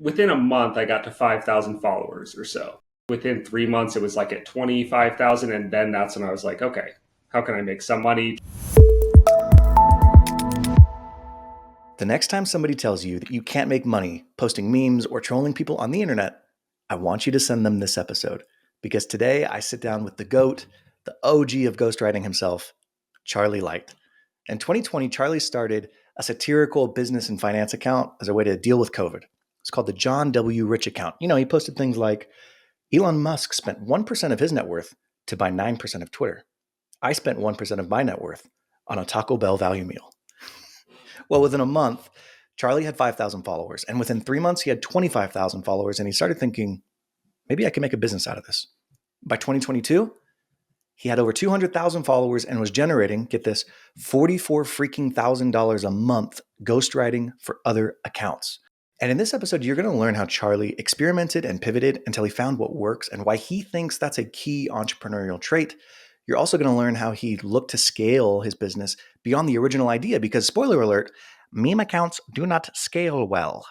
within a month, I got to 5,000 followers or so. Within 3 months, it was like at 25,000. And then that's when I was like, okay, how can I make some money? The next time somebody tells you that you can't make money posting memes or trolling people on the internet, I want you to send them this episode, because today I sit down with the GOAT, the OG of ghostwriting himself, Charlie Light. In 2020, Charlie started a satirical business and finance account as a way to deal with COVID. It's called the John W. Rich account. You know, he posted things like, Elon Musk spent 1% of his net worth to buy 9% of Twitter. I spent 1% of my net worth on a Taco Bell value meal. Well, within a month, Charlie had 5,000 followers. And within 3 months, he had 25,000 followers. And he started thinking, maybe I can make a business out of this. By 2022, he had over 200,000 followers and was generating, get this, $44,000 a month ghostwriting for other accounts. And in this episode, you're going to learn how Charlie experimented and pivoted until he found what works and why he thinks that's a key entrepreneurial trait. You're also going to learn how he looked to scale his business beyond the original idea because, spoiler alert, meme accounts do not scale well.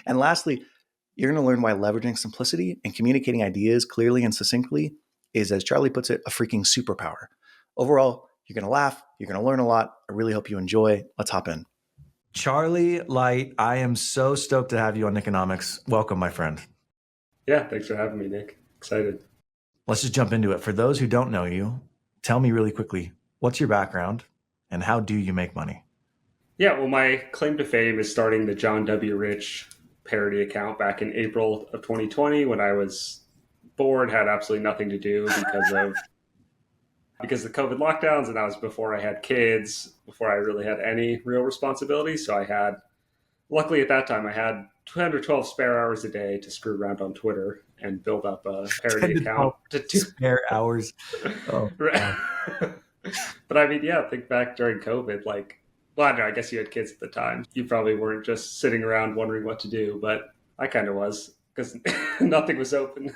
And lastly, you're going to learn why leveraging simplicity and communicating ideas clearly and succinctly is, as Charlie puts it, a freaking superpower. Overall, you're going to laugh. You're going to learn a lot. I really hope you enjoy. Let's hop in. Charlie Light, I am so stoked to have you on Niconomics. Welcome, my friend. Yeah, thanks for having me, Nick. Excited. Let's just jump into it. For those who don't know you, tell me really quickly, what's your background and how do you make money? Yeah, well, my claim to fame is starting the John W. Rich parody account back in April of 2020 when I was bored, had absolutely nothing to do because of the COVID lockdowns, and that was before I had kids, before I really had any real responsibilities. So luckily at that time, I had 10 or 12 spare hours a day to screw around on Twitter and build up a parody account. Spare hours. Oh, But I mean, yeah, think back during COVID, well, I don't know, I guess you had kids at the time. You probably weren't just sitting around wondering what to do, but I kind of was because nothing was open.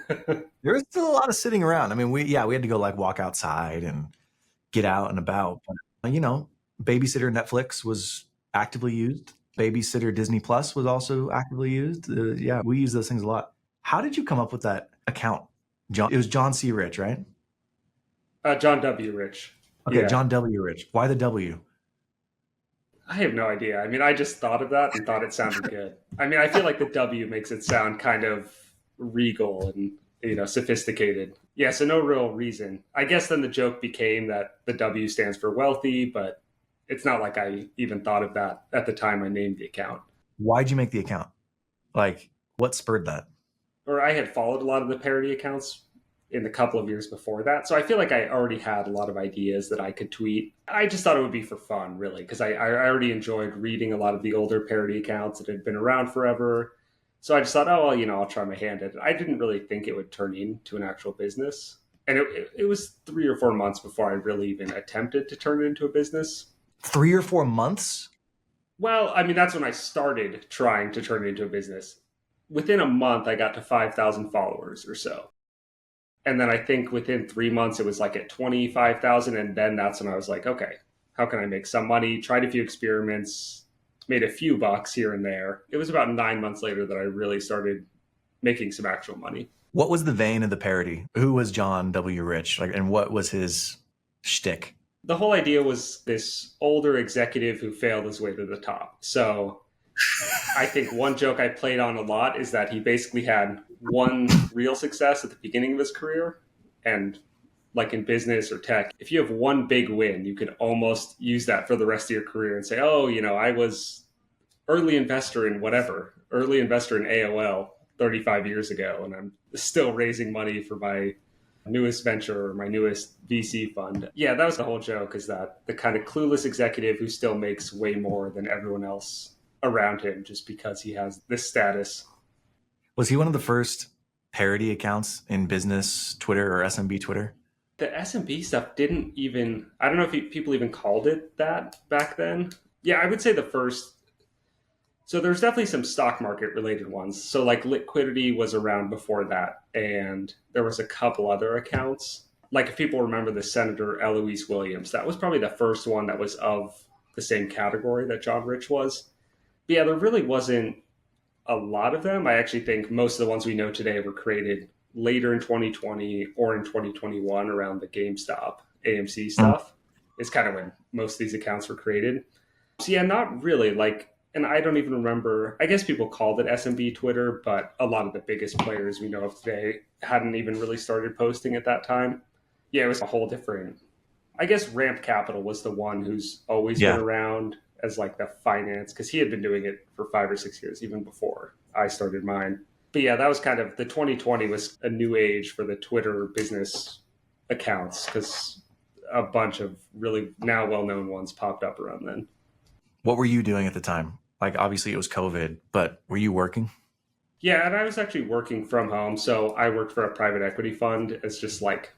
There was still a lot of sitting around. I mean, we had to go walk outside and get out and about. But, Babysitter Netflix was actively used. Babysitter Disney Plus was also actively used. We use those things a lot. How did you come up with that account, John? It was John C. Rich, right? John W. Rich. Okay, Yeah. John W. Rich. Why the W? I have no idea. I mean, I just thought of that and thought it sounded good. I mean, I feel like the W makes it sound kind of regal and, sophisticated. Yeah, so no real reason. I guess then the joke became that the W stands for wealthy, but it's not like I even thought of that at the time I named the account. Why'd you make the account? What spurred that? Or I had followed a lot of the parody accounts in the couple of years before that. So I feel like I already had a lot of ideas that I could tweet. I just thought it would be for fun, really, because I already enjoyed reading a lot of the older parody accounts that had been around forever. So I just thought, I'll try my hand at it. I didn't really think it would turn into an actual business. And it was 3 or 4 months before I really even attempted to turn it into a business. 3 or 4 months? Well, I mean, that's when I started trying to turn it into a business. Within a month, I got to 5,000 followers or so. And then I think within 3 months, it was like at 25,000. And then that's when I was like, okay, how can I make some money? Tried a few experiments, made a few bucks here and there. It was about 9 months later that I really started making some actual money. What was the vein of the parody? Who was John W. Rich? And what was his shtick? The whole idea was this older executive who failed his way to the top. So I think one joke I played on a lot is that he basically had one real success at the beginning of his career. And like in business or tech, if you have one big win, you could almost use that for the rest of your career and say, I was early investor in AOL 35 years ago, and I'm still raising money for my newest venture or my newest VC fund. Yeah, that was the whole joke, is that the kind of clueless executive who still makes way more than everyone else around him just because he has this status. Was he one of the first parody accounts in business Twitter or SMB Twitter? The SMB stuff didn't even, I don't know if people even called it that back then. Yeah, I would say the first. So there's definitely some stock market related ones. So like Liquidity was around before that. And there was a couple other accounts. Like if people remember the Senator Eloise Williams, that was probably the first one that was of the same category that John Rich was. But yeah, there really wasn't a lot of them. I actually think most of the ones we know today were created later in 2020 or in 2021 around the GameStop, AMC stuff. Is kind of when most of these accounts were created. So yeah, not really. Like, and I don't even remember. I guess people called it SMB Twitter, but a lot of the biggest players we know of today hadn't even really started posting at that time. Yeah, it was a whole different. I guess Ramp Capital was the one who's always been Yeah. around as like the finance, because he had been doing it for 5 or 6 years even before I started mine. But yeah, that was kind of the 2020 was a new age for the Twitter business accounts because a bunch of really now well-known ones popped up around then. What were you doing at the time? Like, obviously it was COVID, but were you working? Yeah, and I was actually working from home. So I worked for a private equity fund as just like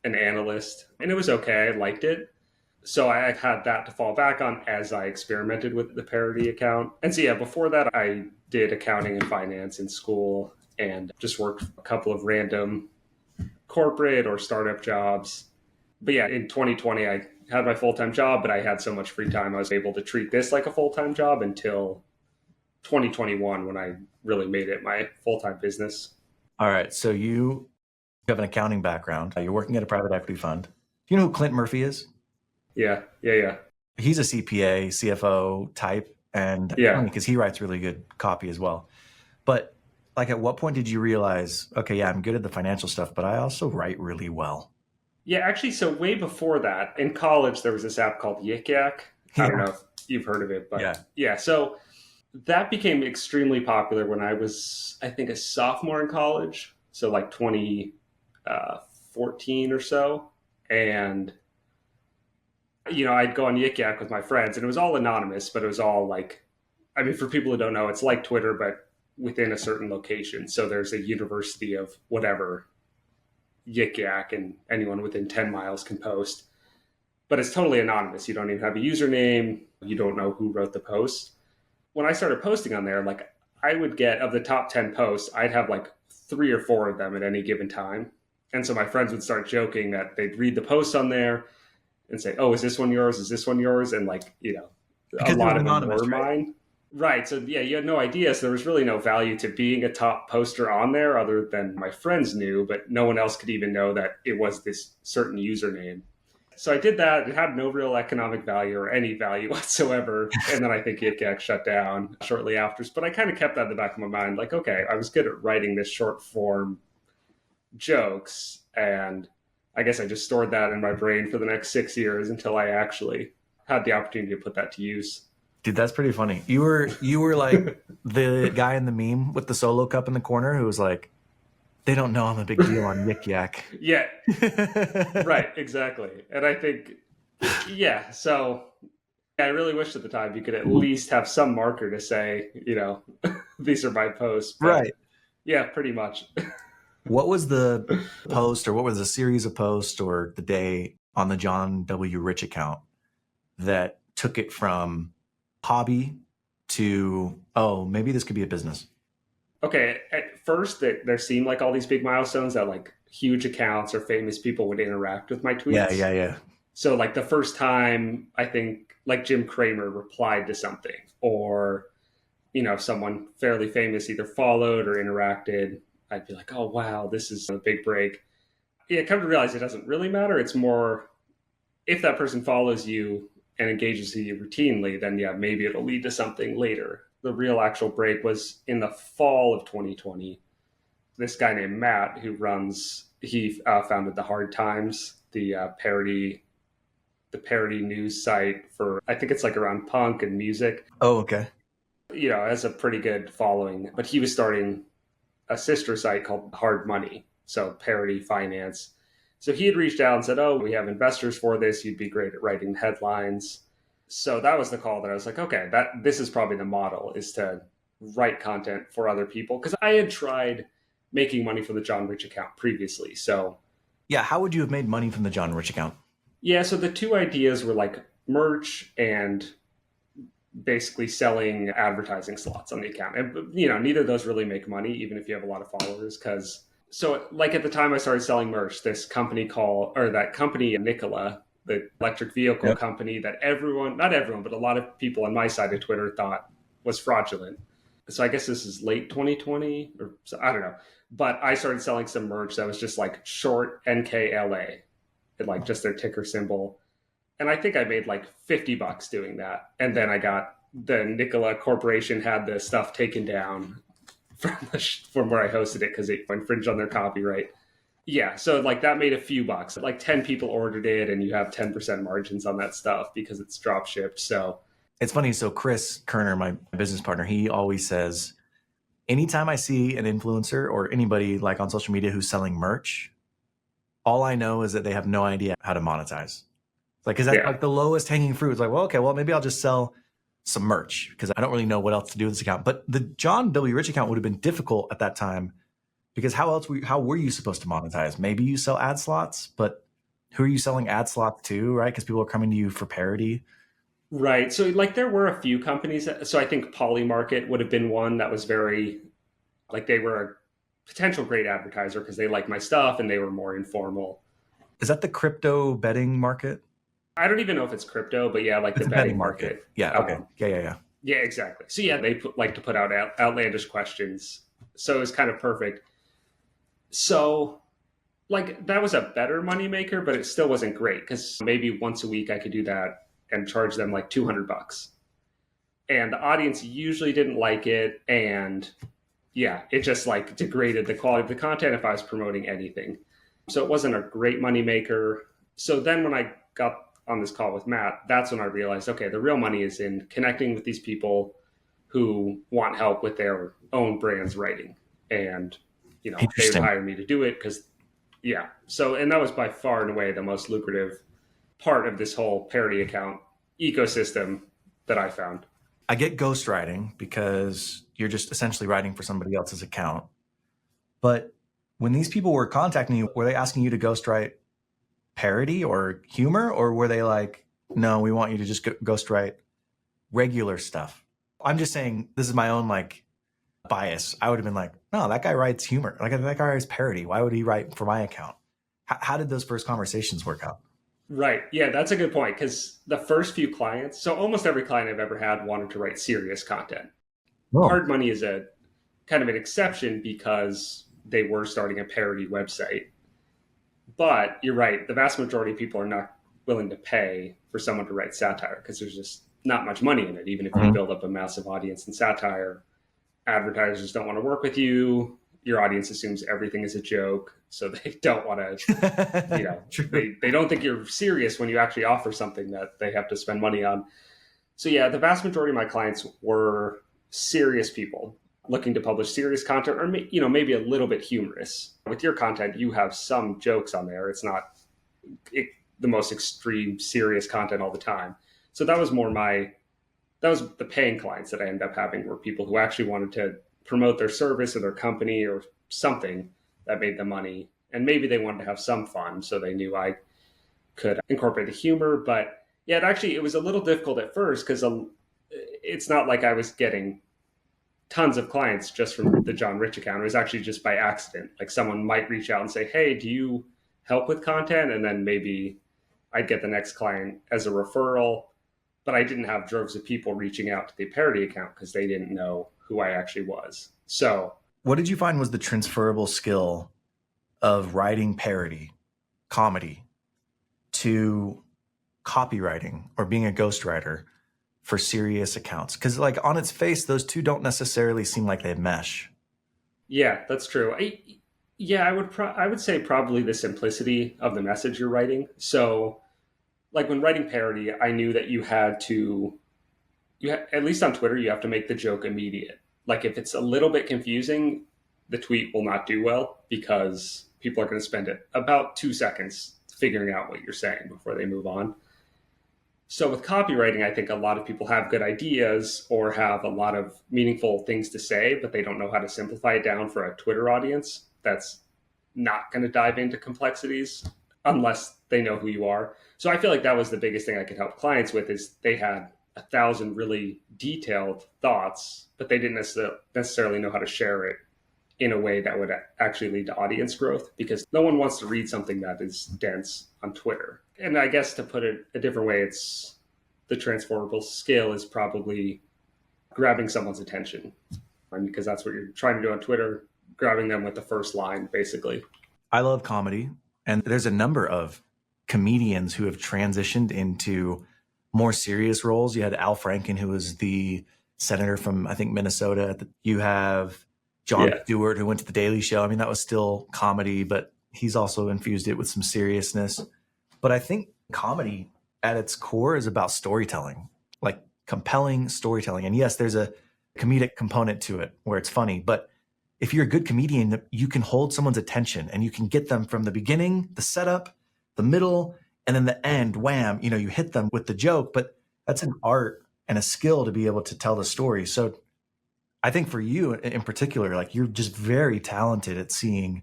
an analyst, and it was okay. I liked it. So I had that to fall back on as I experimented with the Parody account. And so, yeah, before that, I did accounting and finance in school and just worked a couple of random corporate or startup jobs. But yeah, in 2020, I had my full-time job, but I had so much free time, I was able to treat this like a full-time job until 2021 when I really made it my full-time business. All right. So you have an accounting background. You're working at a private equity fund. Do you know who Clint Murphy is? Yeah. He's a CPA, CFO type, and Yeah. because he writes really good copy as well. But like, at what point did you realize, okay, yeah, I'm good at the financial stuff, but I also write really well? Yeah, actually, so way before that, in college, there was this app called Yik Yak. I don't know if you've heard of it, but yeah. So that became extremely popular when I was, I think, a sophomore in college. So like 2014 or so. And, I'd go on Yik Yak with my friends, and it was all anonymous, but it was all like, I mean, for people who don't know, it's like Twitter, but within a certain location. So there's a university of whatever Yik Yak, and anyone within 10 miles can post. But it's totally anonymous. You don't even have a username. You don't know who wrote the post. When I started posting on there, like I would get of the top 10 posts, I'd have like 3 or 4 of them at any given time. And so my friends would start joking that they'd read the post on there and say, oh, is this one yours? Is this one yours? And like, Because a lot of them anonymous, were right? mine. Right. So yeah, you had no idea. So there was really no value to being a top poster on there other than my friends knew, but no one else could even know that it was this certain username. So I did that. It had no real economic value or any value whatsoever. And then I think Yik Yak shut down shortly after. But I kind of kept that in the back of my mind. Like, okay, I was good at writing this short form jokes. And I guess I just stored that in my brain for the next 6 years until I actually had the opportunity to put that to use. Dude, that's pretty funny. You were like the guy in the meme with the solo cup in the corner who was like, they don't know I'm a big deal on Yik Yak. Yeah, right, exactly. And I think, yeah, so I really wish at the time you could at least have some marker to say, these are my posts. But Right. yeah, pretty much. What was the post, or what was the series of posts, or the day on the John W. Rich account that took it from hobby to, oh, maybe this could be a business? Okay, at first there seemed like all these big milestones that like huge accounts or famous people would interact with my tweets. Yeah. So like the first time I think like Jim Cramer replied to something, or someone fairly famous either followed or interacted, I'd be like, oh wow, this is a big break. Yeah, come to realize it doesn't really matter. It's more if that person follows you and engages with you routinely, then yeah, maybe it'll lead to something later. The real actual break was in the fall of 2020. This guy named Matt, he founded the Hard Times, the parody news site for, I think it's like around punk and music. Oh, okay. Has a pretty good following, but he was starting a sister site called Hard Money, so parody finance. So he had reached out and said, oh, we have investors for this. You'd be great at writing headlines. So that was the call that I was like, okay, this is probably the model, is to write content for other people. Because I had tried making money from the John Rich account previously. So yeah, how would you have made money from the John Rich account? Yeah, so the two ideas were like merch and basically selling advertising slots on the account. And, neither of those really make money, even if you have a lot of followers. So like at the time I started selling merch, this company Nikola, the electric vehicle company that not everyone, but a lot of people on my side of Twitter thought was fraudulent. So I guess this is late 2020 or so, I don't know. But I started selling some merch that was just like short NKLA, and like just their ticker symbol. And I think I made like $50 doing that. And then I got the Nikola Corporation had the stuff taken down from where I hosted it because it infringed on their copyright. Yeah, so like that made a few bucks. Like 10 people ordered it, and you have 10% margins on that stuff because it's drop shipped. So it's funny. So Chris Kerner, my business partner, he always says, anytime I see an influencer or anybody like on social media who's selling merch, all I know is that they have no idea how to monetize. Like, cause that's like the lowest hanging fruit. It's like, well, okay, well, maybe I'll just sell some merch because I don't really know what else to do with this account. But the John W. Rich account would have been difficult at that time because how were you supposed to monetize? Maybe you sell ad slots, but who are you selling ad slots to, right? Because people are coming to you for parody. Right. So like there were a few companies. So I think Polymarket would have been one that was very like they were a potential great advertiser because they liked my stuff and they were more informal. Is that the crypto betting market? I don't even know if it's crypto, but yeah, like It's the a betting market. Yeah. Okay. Yeah. Yeah, exactly. So yeah, they like to put out outlandish questions. So it's kind of perfect. So like that was a better moneymaker, but it still wasn't great because maybe once a week I could do that and charge them like $200. And the audience usually didn't like it. And yeah, it just like degraded the quality of the content if I was promoting anything. So it wasn't a great moneymaker. So then when I got on this call with Matt, that's when I realized, okay, the real money is in connecting with these people who want help with their own brand's writing. And, you know, they would hire me to do it because, yeah. So, and that was by far and away the most lucrative part of this whole parody account ecosystem that I found. I get ghostwriting because you're just essentially writing for somebody else's account. But when these people were contacting you, were they asking you to ghostwrite parody or humor? Or were they like, no, we want you to just ghostwrite regular stuff? I'm just saying, this is my own like bias. I would have been like, no, that guy writes humor. Like that guy writes parody. Why would he write for my account? How did those first conversations work out? Right. Yeah, that's a good point because the first few clients, so almost every client I've ever had wanted to write serious content. Oh. Hard Money is a kind of an exception because they were starting a parody website. But you're right, the vast majority of people are not willing to pay for someone to write satire because there's just not much money in it. Even if you build up a massive audience in satire, advertisers don't want to work with you. Your audience assumes everything is a joke, so they don't want to, you know, they don't think you're serious when you actually offer something that they have to spend money on. So yeah, the vast majority of my clients were serious people looking to publish serious content, or you know, maybe a little bit humorous. With your content, you have some jokes on there. It's not the most extreme serious content all the time. So that was the paying clients that I ended up having were people who actually wanted to promote their service or their company or something that made them money. And maybe they wanted to have some fun, so they knew I could incorporate the humor. But yeah, it was a little difficult at first because it's not like I was getting tons of clients just from the John Rich account. It was actually just by accident. Like someone might reach out and say, hey, do you help with content? And then maybe I'd get the next client as a referral. But I didn't have droves of people reaching out to the parody account because they didn't know who I actually was. So what did you find was the transferable skill of writing parody, comedy, to copywriting or being a ghostwriter for serious accounts? Because like on its face, those two don't necessarily seem like they mesh. Yeah, that's true. I would say probably the simplicity of the message you're writing. So like when writing parody, I knew that at least on Twitter, you have to make the joke immediate. Like if it's a little bit confusing, the tweet will not do well because people are going to spend about 2 seconds figuring out what you're saying before they move on. So with copywriting, I think a lot of people have good ideas or have a lot of meaningful things to say, but they don't know how to simplify it down for a Twitter audience that's not going to dive into complexities unless they know who you are. So I feel like that was the biggest thing I could help clients with is they had 1,000 really detailed thoughts, but they didn't necessarily know how to share it in a way that would actually lead to audience growth because no one wants to read something that is dense on Twitter. And I guess to put it a different way, it's the transferable skill is probably grabbing someone's attention. because that's what you're trying to do on Twitter, grabbing them with the first line, basically. I love comedy. And there's a number of comedians who have transitioned into more serious roles. You had Al Franken, who was the senator from, I think, Minnesota. You have Jon Stewart, who went to The Daily Show. I mean, that was still comedy, but he's also infused it with some seriousness. But I think comedy at its core is about storytelling, like compelling storytelling. And yes, there's a comedic component to it where it's funny, but if you're a good comedian, you can hold someone's attention and you can get them from the beginning, the setup, the middle, and then the end, wham, you hit them with the joke. But that's an art and a skill to be able to tell the story. So I think for you in particular, like you're just very talented at seeing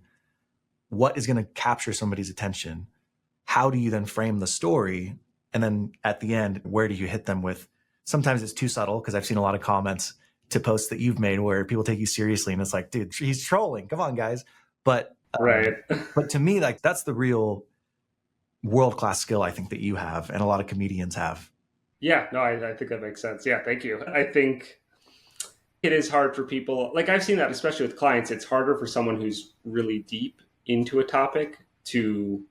what is going to capture somebody's attention. How do you then frame the story? And then at the end, where do you hit them with? Sometimes it's too subtle, because I've seen a lot of comments to posts that you've made where people take you seriously and it's like, dude, he's trolling. Come on, guys. But right. But to me, like that's the real world-class skill I think that you have and a lot of comedians have. Yeah, no, I think that makes sense. Yeah, thank you. I think it is hard for people. Like I've seen that, especially with clients, it's harder for someone who's really deep into a topic to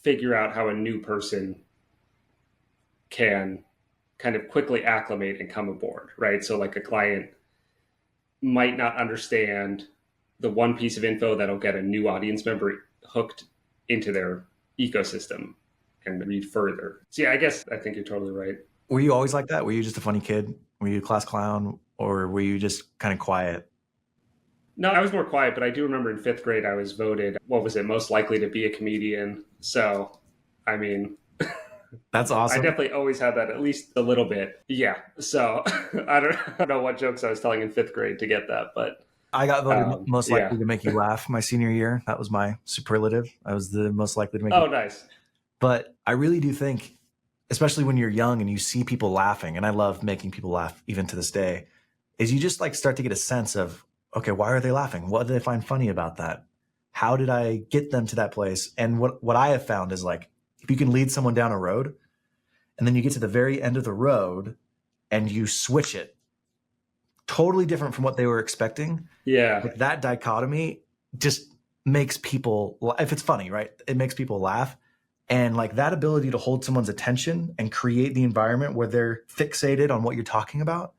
figure out how a new person can kind of quickly acclimate and come aboard, right? So like a client might not understand the one piece of info that'll get a new audience member hooked into their ecosystem and read further. So yeah, I think you're totally right. Were you always like that? Were you just a funny kid? Were you a class clown, or were you just kind of quiet? No, I was more quiet, but I do remember in 5th grade, I was voted, most likely to be a comedian. So, I mean, that's awesome. I definitely always had that at least a little bit. Yeah. So I don't know what jokes I was telling in 5th grade to get that, but I got voted most likely to make you laugh my senior year. That was my superlative. I was the most likely to make you laugh. Nice. But I really do think, especially when you're young and you see people laughing, and I love making people laugh even to this day, is you just like start to get a sense of, okay, why are they laughing? What did they find funny about that? How did I get them to that place? And what I have found is like, if you can lead someone down a road and then you get to the very end of the road and you switch it, totally different from what they were expecting. Yeah. Like that dichotomy just makes people, if it's funny, right? It makes people laugh. And like that ability to hold someone's attention and create the environment where they're fixated on what you're talking about,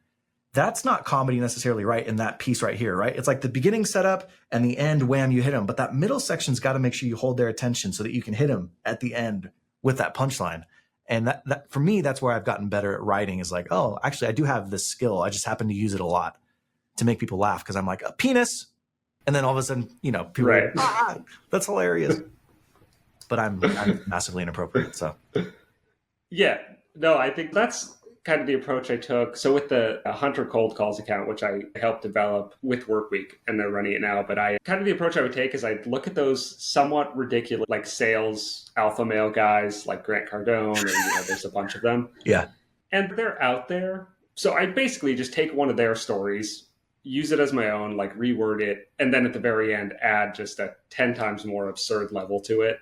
that's not comedy necessarily, right? In that piece right here, right? It's like the beginning setup and the end, wham, you hit them. But that middle section's got to make sure you hold their attention so that you can hit them at the end with that punchline. And that for me, that's where I've gotten better at writing, is like, oh, actually, I do have this skill. I just happen to use it a lot to make people laugh, because I'm like, a penis. And then all of a sudden, people are like, that's hilarious. But I'm massively inappropriate. So, yeah, no, I think that's kind of the approach I took. So with the Hunter Cold Calls account, which I helped develop with Workweek, and they're running it now, but the approach I would take is I'd look at those somewhat ridiculous, like sales alpha male guys like Grant Cardone, and there's a bunch of them. Yeah. And they're out there. So I basically just take one of their stories, use it as my own, like reword it, and then at the very end add just a 10 times more absurd level to it.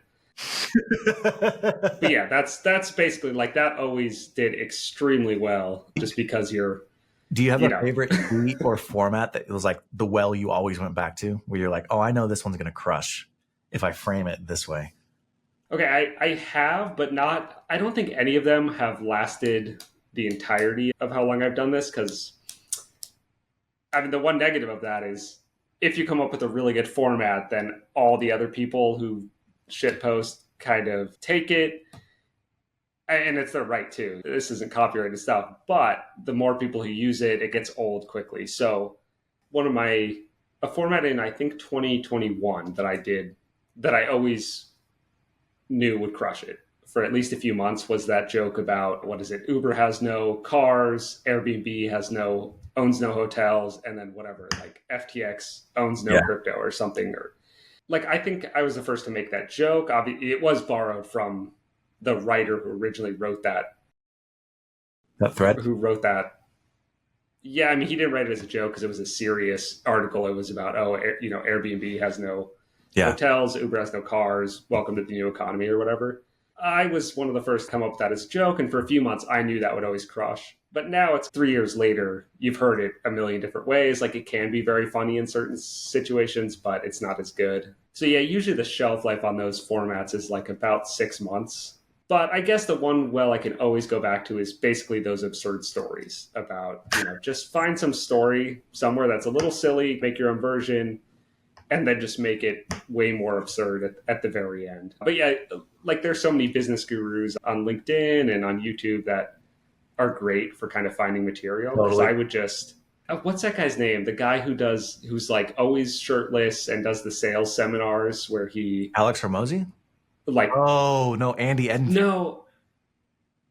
But yeah, that's basically like that. Always did extremely well, just because you're. Do you have a favorite tweet or format that was like the well you always went back to, where you're like, oh, I know this one's gonna crush if I frame it this way? Okay, I have, but not. I don't think any of them have lasted the entirety of how long I've done this, because I mean the one negative of that is if you come up with a really good format, then all the other people who shitpost kind of take it, and it's their right to. This isn't copyrighted stuff, but the more people who use it, it gets old quickly. So a format in I think 2021 that I did that I always knew would crush it for at least a few months was that joke about, what is it? Uber has no cars, Airbnb owns no hotels, and then whatever, like FTX owns no crypto or something. Or like, I think I was the first to make that joke. Obviously, it was borrowed from the writer who originally wrote that. That thread? Who wrote that. Yeah, I mean, he didn't write it as a joke because it was a serious article. It was about, Airbnb has no hotels, Uber has no cars, welcome to the new economy or whatever. I was one of the first to come up with that as a joke, and for a few months, I knew that would always crush. But now it's 3 years later, you've heard it a million different ways. Like it can be very funny in certain situations, but it's not as good. So yeah, usually the shelf life on those formats is like about 6 months. But I guess the one well I can always go back to is basically those absurd stories about, just find some story somewhere that's a little silly, make your own version, and then just make it way more absurd at the very end. But yeah, like there's so many business gurus on LinkedIn and on YouTube that are great for kind of finding material. Because Totally. I would just, what's that guy's name? The guy who's like always shirtless and does the sales seminars where he Alex Hormozy? like, Oh, no, Andy Edenfield. no,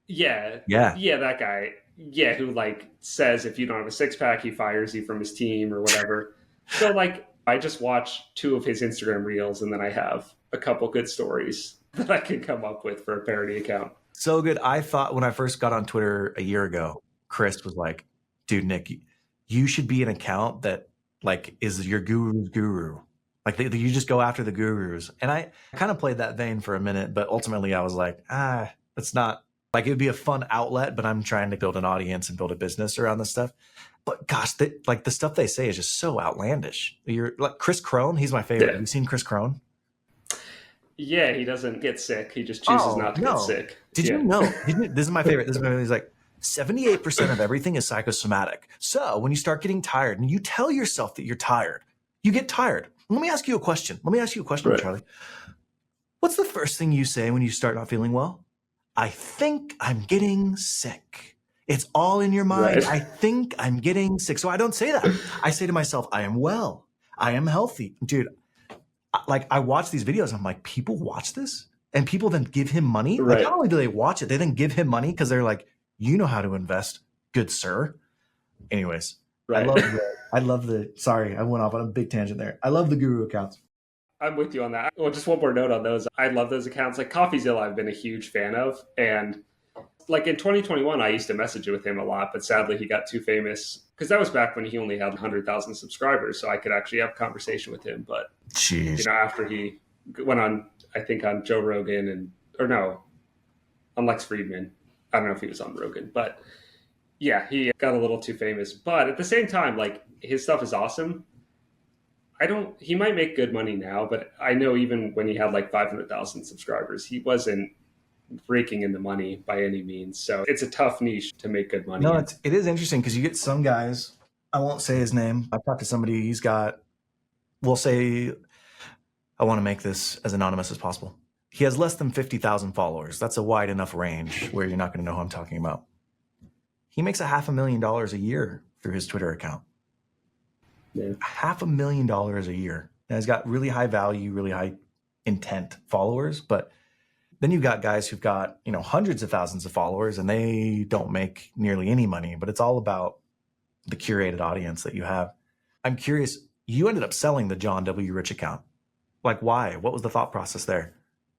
yeah, Yeah. yeah, that guy, yeah, who like says if you don't have a six pack, he fires you from his team or whatever. So like, I just watch 2 of his Instagram reels, and then I have a couple good stories that I can come up with for a parody account. So good. I thought when I first got on Twitter a year ago, Chris was like, dude, Nick, you should be an account that like is your guru's guru. Like you just go after the gurus. And I kind of played that vein for a minute, but ultimately I was like, it's not like it would be a fun outlet, but I'm trying to build an audience and build a business around this stuff. But gosh, like the stuff they say is just so outlandish. You're like Chris Crone. He's my favorite. Yeah. Have you seen Chris Crone? Yeah, he doesn't get sick. He just chooses not to get sick. Did you know? This is my favorite. He's like, 78% of everything is psychosomatic. So when you start getting tired and you tell yourself that you're tired, you get tired. Let me ask you a question. Right. Charlie. What's the first thing you say when you start not feeling well? I think I'm getting sick. It's all in your mind. Right. I think I'm getting sick. So I don't say that. I say to myself, I am well. I am healthy. Dude, like I watch these videos. I'm like, people watch this? And people then give him money? Right. Like not only do they watch it, they then give him money because they're like, you know how to invest, good sir. Anyways, Right. I love the, sorry, I went off on a big tangent there. I love the guru accounts. I'm with you on that. Well, just one more note on those. I love those accounts. Like Coffeezilla, I've been a huge fan of. And like in 2021, I used to message with him a lot, but sadly he got too famous because that was back when he only had 100,000 subscribers. So I could actually have a conversation with him. But, Jeez. After he went on, I think on Joe Rogan on Lex Friedman. I don't know if he was on Rogan, but yeah, he got a little too famous. But at the same time, like his stuff is awesome. He might make good money now, but I know even when he had like 500,000 subscribers, he wasn't raking in the money by any means. So it's a tough niche to make good money. No, it is interesting because you get some guys, I won't say his name. I've talked to somebody, he's got, we'll say, I want to make this as anonymous as possible. He has less than 50,000 followers. That's a wide enough range where you're not going to know who I'm talking about. He makes $500,000 a year through his Twitter account. Yeah. $500,000 a year. And he's got really high value, really high intent followers. But then you've got guys who've got, hundreds of thousands of followers and they don't make nearly any money, but it's all about the curated audience that you have. I'm curious, you ended up selling the John W. Rich account. Like why? What was the thought process there?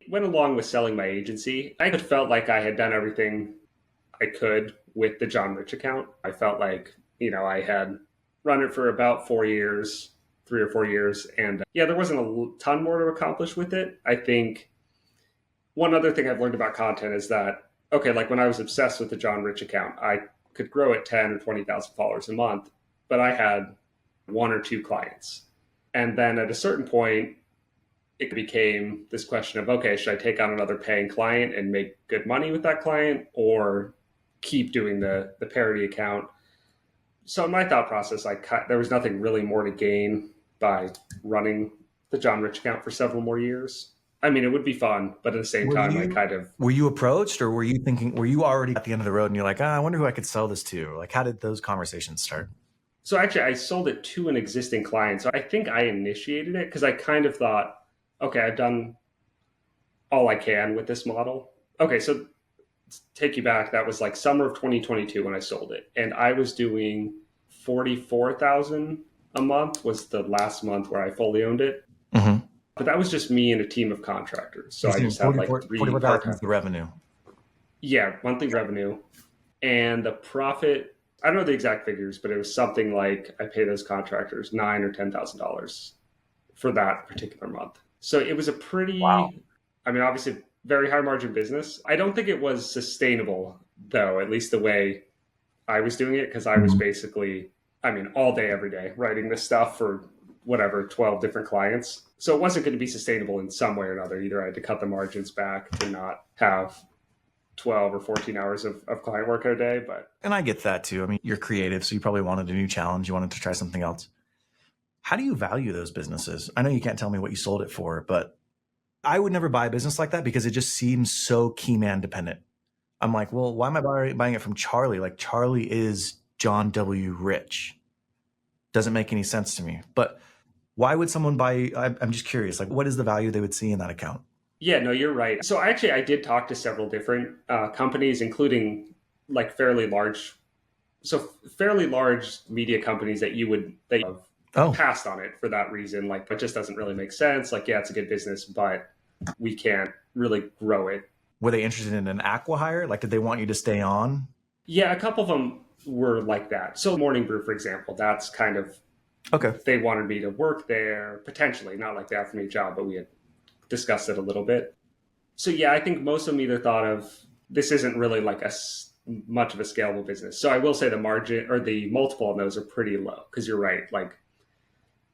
Went along with selling my agency. I had felt like I had done everything I could with the John Rich account. I felt like, I had run it for about 4 years, 3 or 4 years. And there wasn't a ton more to accomplish with it. I think one other thing I've learned about content is that, okay, like when I was obsessed with the John Rich account, I could grow at 10 or 20,000 followers a month, but I had 1 or 2 clients. And then at a certain point, it became this question of, okay, should I take on another paying client and make good money with that client or keep doing the parody account? So in my thought process, there was nothing really more to gain by running the John Rich account for several more years. I mean, it would be fun, but at the same time, Were you approached or were you already at the end of the road and you're like, I wonder who I could sell this to? Like, how did those conversations start? So actually, I sold it to an existing client. So I think I initiated it because I kind of thought, okay, I've done all I can with this model. Okay, so take you back. That was like summer of 2022 when I sold it. And I was doing 44,000 a month was the last month where I fully owned it. Mm-hmm. But that was just me and a team of contractors. So I just had like 3 part-time. The revenue. Yeah, monthly revenue. And the profit, I don't know the exact figures, but it was something like I pay those contractors $9,000 or $10,000 for that particular month. So it was a pretty, wow. I mean, obviously very high margin business. I don't think it was sustainable though, at least the way I was doing it because I was basically, I mean, all day, every day writing this stuff for whatever, 12 different clients. So it wasn't going to be sustainable in some way or another. Either I had to cut the margins back to not have 12 or 14 hours of client work a day. And I get that too. I mean, you're creative, so you probably wanted a new challenge. You wanted to try something else. How do you value those businesses? I know you can't tell me what you sold it for, but I would never buy a business like that because it just seems so key man dependent. I'm like, well, why am I buying it from Charlie? Like, Charlie is John W. Rich. Doesn't make any sense to me. But why would someone buy? I'm just curious. Like, what is the value they would see in that account? Yeah, no, you're right. So actually, I did talk to several different companies, including like fairly large media companies that you passed on it for that reason. Like, it just doesn't really make sense. Like, yeah, it's a good business, but we can't really grow it. Were they interested in an acqui-hire? Like, did they want you to stay on? Yeah, a couple of them were like that. So Morning Brew, for example, that's kind of, okay. They wanted me to work there, potentially, not like they offered me a job, but we had discussed it a little bit. So yeah, I think most of them either thought of, this isn't really like much of a scalable business. So I will say the margin or the multiple on those are pretty low, because you're right. Like,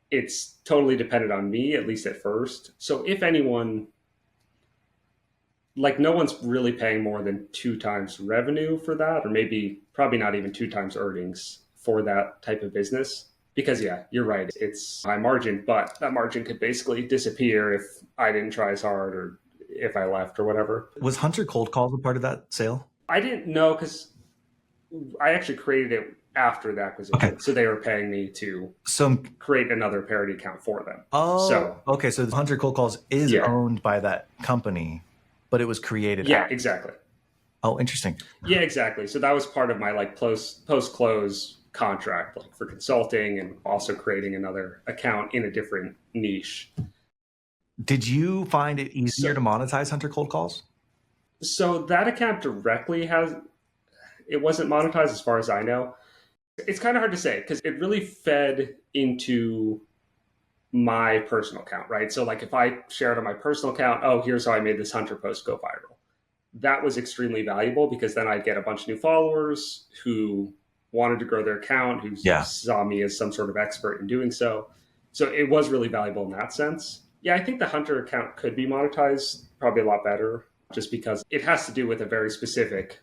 it's totally dependent on me, at least at first. So if anyone, like, no one's really paying more than 2 times revenue for that, or maybe probably not even 2 times earnings for that type of business. Because yeah, you're right. It's high margin, but that margin could basically disappear if I didn't try as hard or if I left or whatever. Was Hunter Cold Calls a part of that sale? I didn't know, because I actually created it after the acquisition. Okay. So they were paying me to create another Parody account for them. Oh, okay. So Hunter Cold Calls is owned by that company, but it was created. Yeah, exactly. Oh, interesting. Yeah, exactly. So that was part of my like post-close contract, like for consulting, and also creating another account in a different niche. Did you find it easier to monetize Hunter Cold Calls? So that account directly it wasn't monetized as far as I know. It's kind of hard to say, because it really fed into my personal account, right? So like if I shared on my personal account, oh, here's how I made this Hunter post go viral. That was extremely valuable, because then I'd get a bunch of new followers who wanted to grow their account, who saw me as some sort of expert in doing so. So it was really valuable in that sense. Yeah, I think the Hunter account could be monetized probably a lot better, just because it has to do with a very specific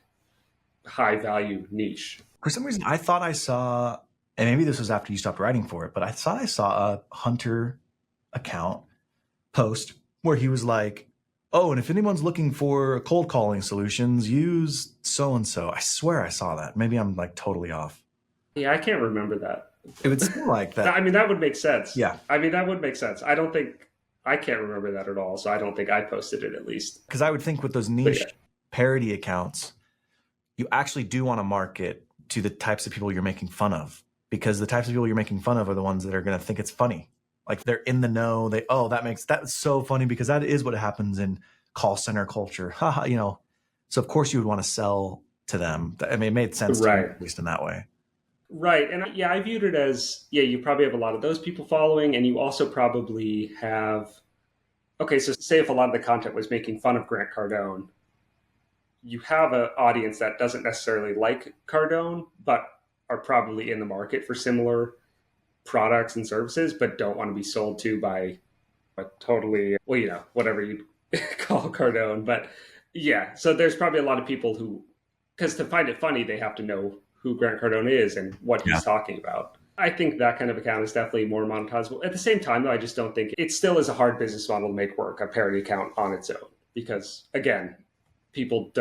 high value niche. For some reason, I thought I saw, and maybe this was after you stopped writing for it, but I thought I saw a Hunter account post where he was like, oh, and if anyone's looking for cold calling solutions, use so-and-so. I swear I saw that. Maybe I'm like totally off. Yeah, I can't remember that. It would seem like that. I mean, that would make sense. Yeah. I mean, that would make sense. I can't remember that at all, so I don't think I posted it, at least. Because I would think with those niche parody accounts, you actually do want to market to the types of people you're making fun of, because the types of people you're making fun of are the ones that are going to think it's funny. Like, they're in the know. That's so funny, because that is what happens in call center culture. You know, so of course you would want to sell to them. I mean, it made sense to me, at least in that way. Right. And yeah, I viewed it as, you probably have a lot of those people following, and you also probably have, okay, so say if a lot of the content was making fun of Grant Cardone, you have an audience that doesn't necessarily like Cardone, but are probably in the market for similar products and services, but don't want to be sold to by a totally, whatever you call Cardone. But yeah, so there's probably a lot of people who, because to find it funny, they have to know who Grant Cardone is and what he's talking about. I think that kind of account is definitely more monetizable. At the same time, though, I just don't think it still is a hard business model to make work, a parody account on its own. Because again, people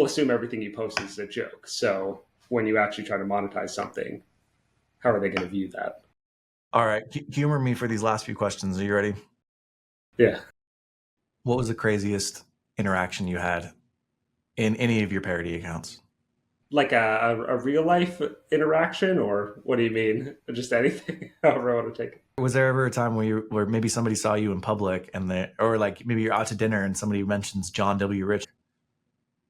assume everything you post is a joke. So when you actually try to monetize something, how are they going to view that? All right. Humor me for these last few questions. Are you ready? Yeah. What was the craziest interaction you had in any of your parody accounts? Like a real life interaction, or what do you mean? Just anything, however I want to take it. Was there ever a time where maybe somebody saw you in public or like maybe you're out to dinner and somebody mentions John W. Rich?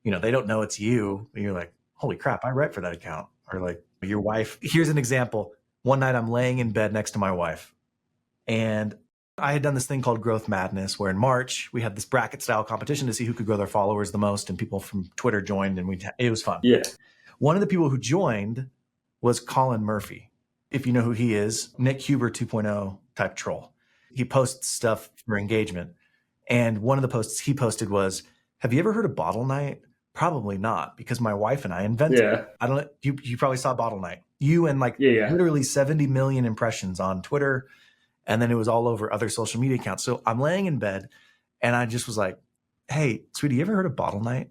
They don't know it's you, and you're like, holy crap, I write for that account. Or like your wife. Here's an example. One night I'm laying in bed next to my wife, and I had done this thing called Growth Madness, where in March we had this bracket style competition to see who could grow their followers the most, and people from Twitter joined, and it was fun. Yeah. One of the people who joined was Colin Murphy. If you know who he is, Nick Huber 2.0 type troll. He posts stuff for engagement. And one of the posts he posted was, have you ever heard of Bottle Night? Probably not, because my wife and I invented it. I don't know. You probably saw Bottle Night. You and literally 70 million impressions on Twitter. And then it was all over other social media accounts. So I'm laying in bed and I just was like, hey, sweetie, you ever heard of Bottle Night?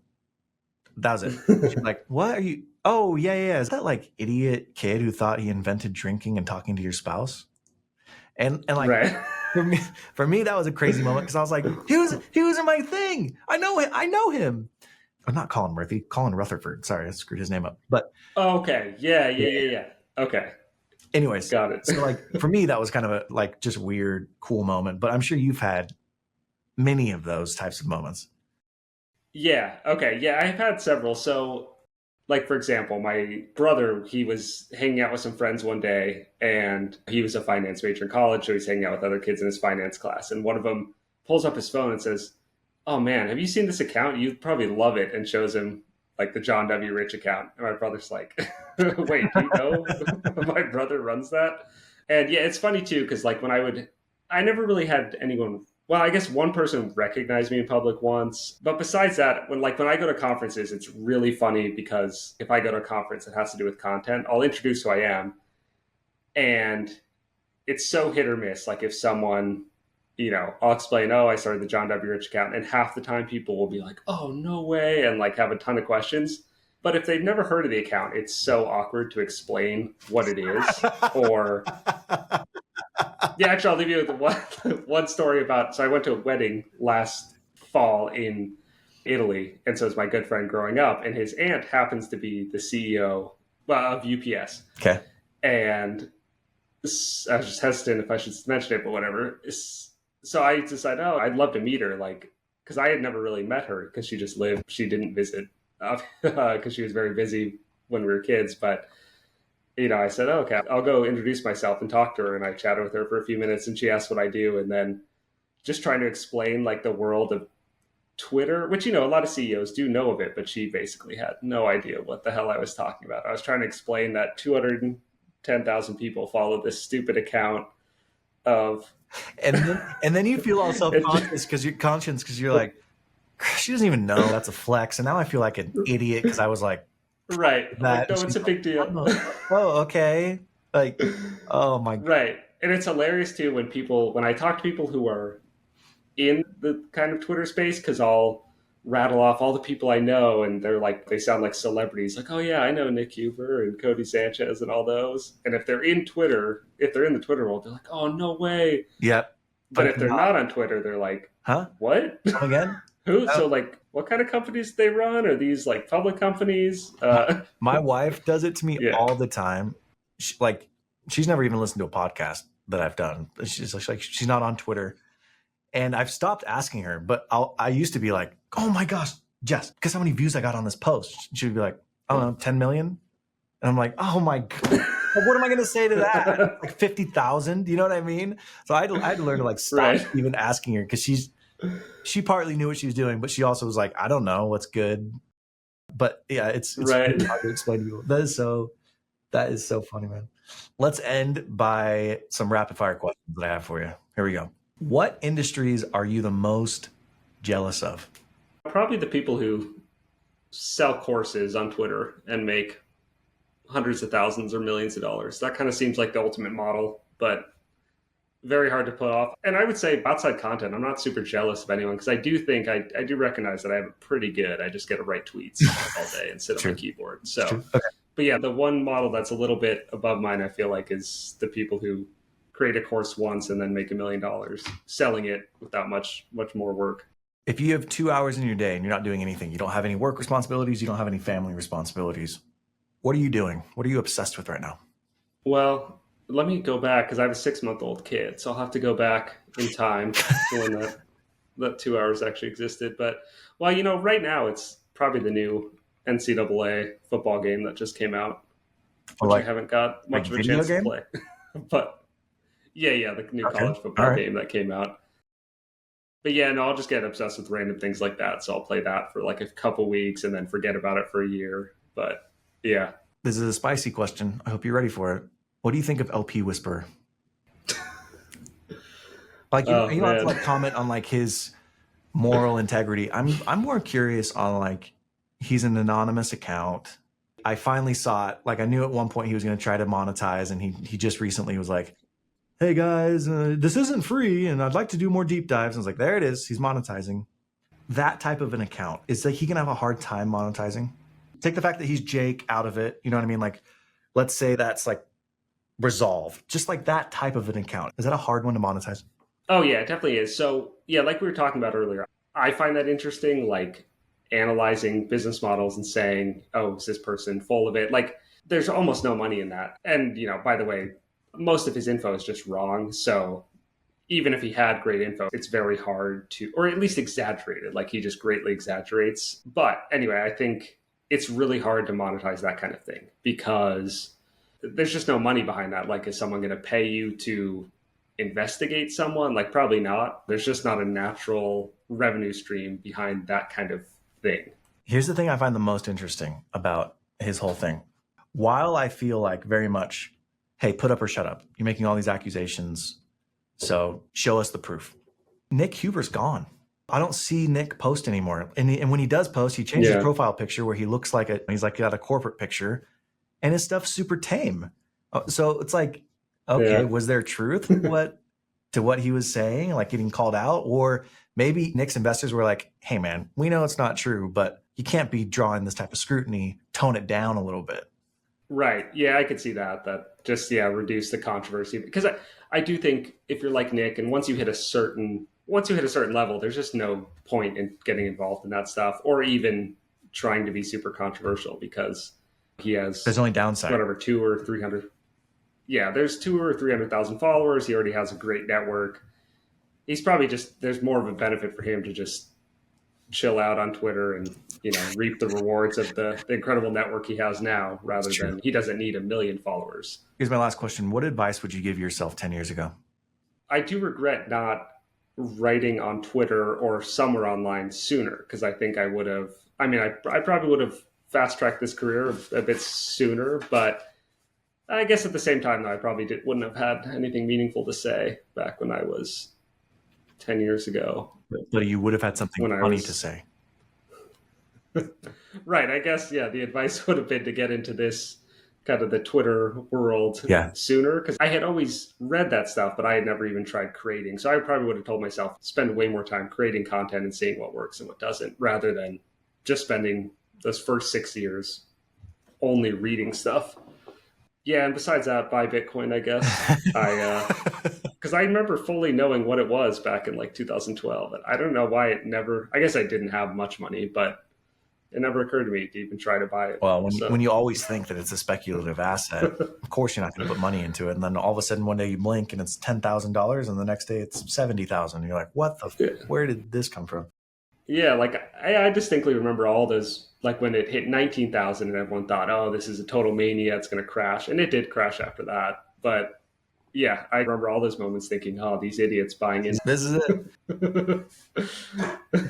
That was it. She's like, what are you? Oh, yeah. Is that like idiot kid who thought he invented drinking and talking to your spouse? And like, right. for me, that was a crazy moment because I was like, he was in my thing. I know him. I'm not Colin Murphy, Colin Rutherford. Sorry, I screwed his name up. But okay. Yeah. Okay. Anyways, got it. So like for me, that was kind of a like just weird, cool moment. But I'm sure you've had many of those types of moments. Yeah. Okay. Yeah, I've had several. So, like for example, my brother, he was hanging out with some friends one day, and he was a finance major in college, so he's hanging out with other kids in his finance class, and one of them pulls up his phone and says, "Oh man, have you seen this account? You'd probably love it," and shows him like the John W. Rich account. And my brother's like, "Wait, do you know my brother runs that?" And yeah, it's funny too because like I never really had anyone. Well, I guess one person recognized me in public once, but besides that, when I go to conferences, it's really funny because if I go to a conference that has to do with content, I'll introduce who I am, and it's so hit or miss. Like if someone, I'll explain, oh, I started the John W. Rich account, and half the time people will be like, oh, no way, and like have a ton of questions. But if they've never heard of the account, it's so awkward to explain what it is. Or, yeah, actually, I'll leave you with one story about. So I went to a wedding last fall in Italy, and so it's my good friend growing up, and his aunt happens to be the CEO of UPS. Okay. And I was just hesitant if I should mention it, but whatever. So I decided, oh, I'd love to meet her, because I had never really met her because she didn't visit because she was very busy when we were kids. But, I said, oh, okay, I'll go introduce myself and talk to her. And I chatted with her for a few minutes and she asked what I do. And then just trying to explain like the world of Twitter, which, a lot of CEOs do know of it, but she basically had no idea what the hell I was talking about. I was trying to explain that 210,000 people follow this stupid account of... And then you feel all self-conscious because you're like, she doesn't even know that's a flex. And now I feel like an idiot because I was like, right. No, it's a big deal. Oh, okay. Like, oh my God. Right. And it's hilarious too when I talk to people who are in the kind of Twitter space, because I'll rattle off all the people I know and they sound like celebrities. Like, oh yeah, I know Nick Huber and Cody Sanchez and all those. And if they're in the Twitter world, they're like, oh, no way. Yep. But if they're not on Twitter, they're like, huh? What? Come again? Who? So like, what kind of companies do they run? Are these like public companies? My wife does it to me all the time. She's never even listened to a podcast that I've done. She's not on Twitter. And I've stopped asking her, but I used to be like, oh my gosh, Jess, guess how many views I got on this post? She would be like, I don't know, 10 million. And I'm like, oh my God, what am I going to say to that? Like 50,000, you know what I mean? So I had to learn to stop even asking her because she partly knew what she was doing, but she also was like, I don't know what's good. But yeah, it's right. really hard to explain to people. That is so funny, man. Let's end by some rapid fire questions that I have for you. Here we go. What industries are you the most jealous of? Probably the people who sell courses on Twitter and make hundreds of thousands or millions of dollars. That kind of seems like the ultimate model, but very hard to pull off. And I would say outside content, I'm not super jealous of anyone because I do think I do recognize that I have it pretty good. I just get to write tweets all day and sit on my keyboard. So, okay. But yeah, the one model that's a little bit above mine, I feel like, is the people who create a course once and then make $1 million selling it without much more work. If you have 2 hours in your day and you're not doing anything, you don't have any work responsibilities, you don't have any family responsibilities, what are you doing? What are you obsessed with right now? Well, let me go back because I have a 6-month-old kid, so I'll have to go back in time to when that 2 hours actually existed. But right now it's probably the new NCAA football game that just came out, which I haven't got much of a chance to play. But yeah, the new college football game that came out. But yeah, no, I'll just get obsessed with random things like that. So I'll play that for like a couple weeks and then forget about it for a year. But Yeah. This is a spicy question. I hope you're ready for it. What do you think of LP Whisper? Like, you Oh don't have to man. like comment on like his moral integrity. I'm more curious on like, he's an anonymous account. I finally saw it. Like, I knew at one point he was going to try to monetize, and he just recently was like, "Hey guys, this isn't free, and I'd like to do more deep dives." And I was like, "There it is. He's monetizing." That type of an account, is like he can have a hard time monetizing. Take the fact that he's Jake out of it. You know what I mean? Like, let's say that's like resolved. Just like that type of an account. Is that a hard one to monetize? Oh yeah, it definitely is. So yeah, like we were talking about earlier, I find that interesting, like analyzing business models and saying, oh, is this person full of it? Like there's almost no money in that. And, by the way, most of his info is just wrong. So even if he had great info, it's very hard to, or at least exaggerated. Like he just greatly exaggerates. But anyway, I think it's really hard to monetize that kind of thing because there's just no money behind that. Like, is someone going to pay you to investigate someone? Like, probably not. There's just not a natural revenue stream behind that kind of thing. Here's the thing I find the most interesting about his whole thing. While I feel like very much, hey, put up or shut up. You're making all these accusations, so show us the proof. Nick Huber's gone. I don't see Nick post anymore. And when he does post, he changes his profile picture where he looks like he's like got a corporate picture, and his stuff's super tame. So it's like, okay, was there truth to what he was saying, like getting called out? Or maybe Nick's investors were like, hey man, we know it's not true, but you can't be drawing this type of scrutiny, tone it down a little bit. Right. Yeah, I could see that. That just, yeah, reduce the controversy. Because I do think if you're like Nick and once you hit a certain level, there's just no point in getting involved in that stuff or even trying to be super controversial because he has There's only downside. whatever, 200 or 300. Yeah, there's 200 or 300,000 followers. He already has a great network. He's probably just, there's more of a benefit for him to just chill out on Twitter and reap the rewards of the incredible network he has now, rather than he doesn't need 1 million followers. Here's my last question: what advice would you give yourself 10 years ago? I do regret not writing on Twitter or somewhere online sooner because I think I would have. I mean, I probably would have fast tracked this career a bit sooner, but I guess at the same time, though, I probably wouldn't have had anything meaningful to say back when I was 10 years ago. But you would have had something funny to say. Right. I guess, yeah, the advice would have been to get into this kind of the Twitter world sooner because I had always read that stuff, but I had never even tried creating. So I probably would have told myself, spend way more time creating content and seeing what works and what doesn't, rather than just spending those first 6 years only reading stuff. Yeah, and besides that, buy Bitcoin, I guess. Because I remember fully knowing what it was back in like 2012. And I don't know why I guess I didn't have much money, but it never occurred to me to even try to buy it. Well, when you always think that it's a speculative asset, of course you're not going to put money into it. And then all of a sudden one day you blink and it's $10,000 and the next day it's 70,000. You're like, what where did this come from? Yeah, like I distinctly remember all those, like when it hit 19,000 and everyone thought, oh, this is a total mania, it's going to crash. And it did crash after that. But yeah, I remember all those moments thinking, oh, these idiots buying in. This is it.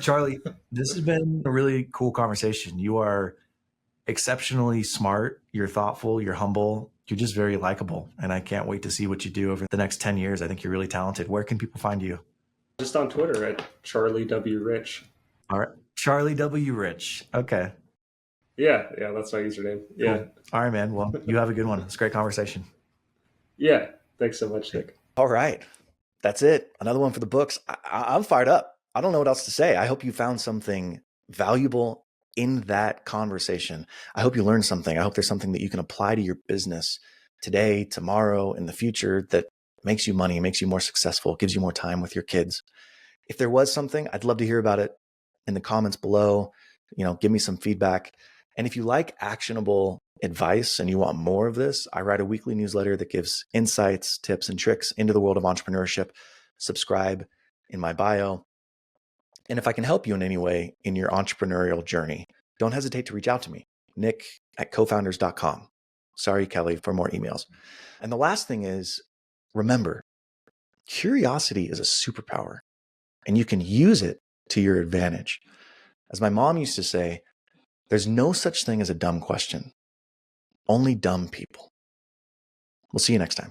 Charlie, this has been a really cool conversation. You are exceptionally smart. You're thoughtful. You're humble. You're just very likable. And I can't wait to see what you do over the next 10 years. I think you're really talented. Where can people find you? Just on Twitter at Charlie W. Rich. All right. Charlie W. Rich. Okay. Yeah, that's my username. Yeah. Cool. All right, man. Well, you have a good one. It's a great conversation. Yeah. Thanks so much, Nick. All right. That's it. Another one for the books. I'm fired up. I don't know what else to say. I hope you found something valuable in that conversation. I hope you learned something. I hope there's something that you can apply to your business today, tomorrow, in the future that makes you money, makes you more successful, gives you more time with your kids. If there was something, I'd love to hear about it in the comments below. Give me some feedback. And if you like actionable advice and you want more of this, I write a weekly newsletter that gives insights, tips, and tricks into the world of entrepreneurship. Subscribe in my bio. And if I can help you in any way in your entrepreneurial journey, don't hesitate to reach out to me, nick@cofounders.com. Sorry, Kelly, for more emails. And the last thing is, remember, curiosity is a superpower and you can use it to your advantage. As my mom used to say, there's no such thing as a dumb question. Only dumb people. We'll see you next time.